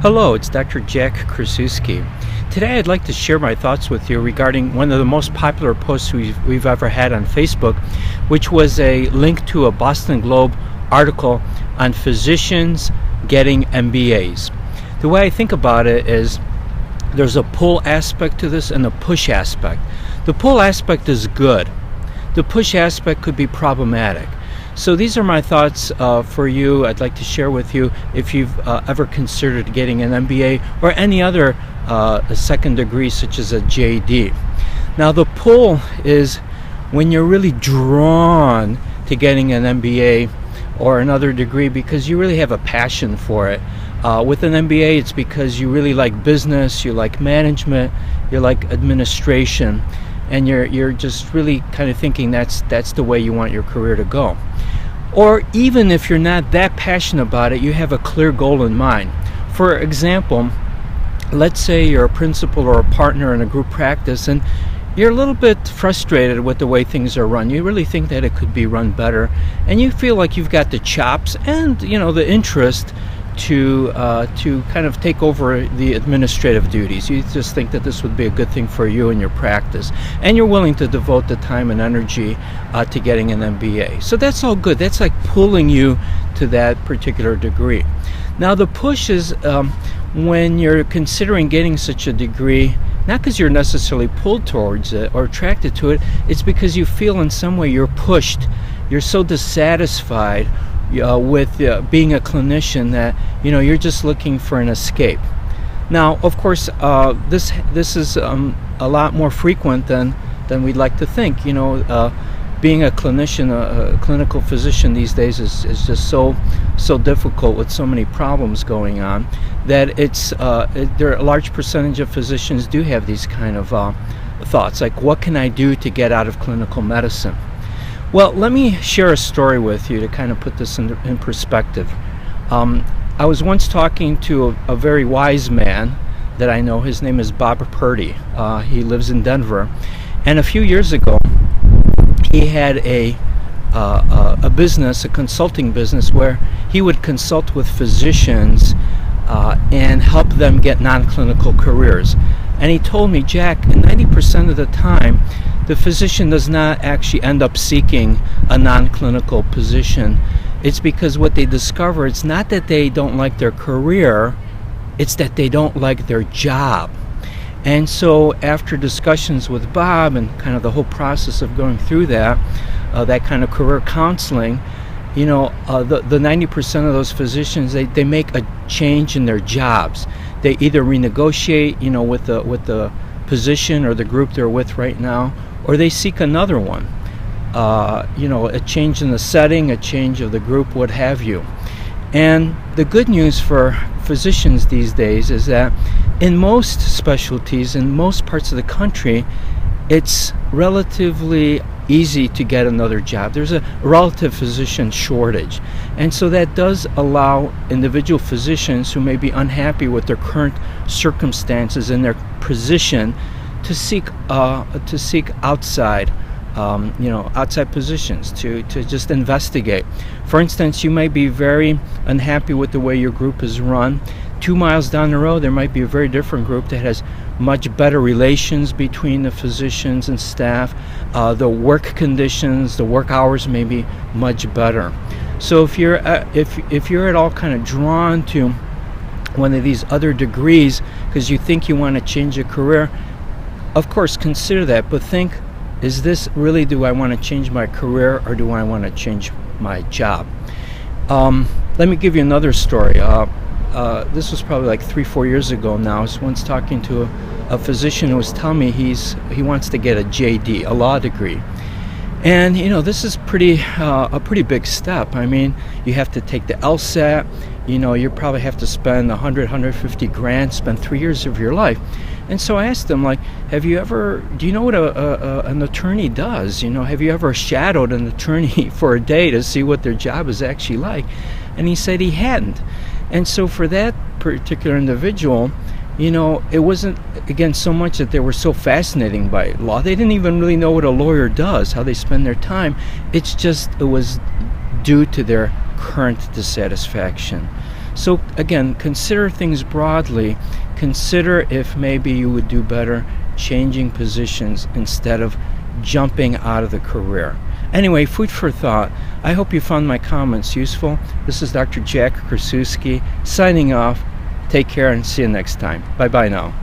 Hello, it's Dr. Jack Krasuski. Today I'd like to share my thoughts with you regarding one of the most popular posts we've ever had on Facebook, which was a link to a Boston Globe article on physicians getting MBAs. The way I think about it is there's a pull aspect to this and a push aspect. The pull aspect is good. The push aspect could be problematic. So these are my thoughts for you. I'd like to share with you if you've ever considered getting an MBA or any other second degree such as a JD. Now the pull is when you're really drawn to getting an MBA or another degree because you really have a passion for it. With an MBA, it's because you really like business, you like management, you like administration, and you're just really kind of thinking that's the way you want your career to go. Or even if you're not that passionate about it, you have a clear goal in mind. For example, let's say you're a principal or a partner in a group practice and you're a little bit frustrated with the way things are run. You really think that it could be run better, and you feel like you've got the chops and the interest to kind of take over the administrative duties. You just think that this would be a good thing for you and your practice, and you're willing to devote the time and energy to getting an MBA. So that's all good. That's like pulling you to that particular degree. Now the push is when you're considering getting such a degree, not because you're necessarily pulled towards it or attracted to it, it's because you feel in some way you're pushed. You're so dissatisfied with being a clinician that you're just looking for an escape. Now, of course, this is a lot more frequent than we'd like to think. Being a clinician, a clinical physician these days is just so difficult with so many problems going on that there are a large percentage of physicians do have these kind of thoughts, like what can I do to get out of clinical medicine? Well, let me share a story with you to kind of put this in perspective. I was once talking to a very wise man that I know. His name is Bob Purdy. He lives in Denver. And a few years ago, he had a business, a consulting business, where he would consult with physicians and help them get non-clinical careers. And he told me, Jack, 90% of the time, the physician does not actually end up seeking a non-clinical position. It's because what they discover, it's not that they don't like their career, it's that they don't like their job. And so after discussions with Bob and kind of the whole process of going through that kind of career counseling, the 90% of those physicians, they make a change in their jobs. They either renegotiate, with the position or the group they're with right now, or they seek another one. A change in the setting, a change of the group, what have you. And the good news for physicians these days is that in most specialties, in most parts of the country, it's relatively easy to get another job. There's a relative physician shortage. And so that does allow individual physicians who may be unhappy with their current circumstances in their position to seek outside outside positions, to just investigate. For instance, you might be very unhappy with the way your group is run. 2 miles down the road, there might be a very different group that has much better relations between the physicians and staff. The work conditions, the work hours may be much better. So if you're at all kind of drawn to one of these other degrees because you think you want to change your career, of course consider that, but think, is this really, do I want to change my career or do I want to change my job? Let me give you another story. This was probably like 3-4 years ago now. I was once talking to a physician who was telling me he wants to get a JD, a law degree. And this is a pretty big step. I mean, you have to take the LSAT. You probably have to spend 150 grand, spend 3 years of your life. And so I asked him, do you know what an attorney does? Have you ever shadowed an attorney for a day to see what their job is actually like? And he said he hadn't. And so for that particular individual, it wasn't, again, so much that they were so fascinating by law. They didn't even really know what a lawyer does, how they spend their time. It was due to their current dissatisfaction. So again, consider things broadly. Consider if maybe you would do better changing positions instead of jumping out of the career. Anyway, food for thought. I hope you found my comments useful. This is Dr. Jack Krasuski signing off. Take care and see you next time. Bye-bye now.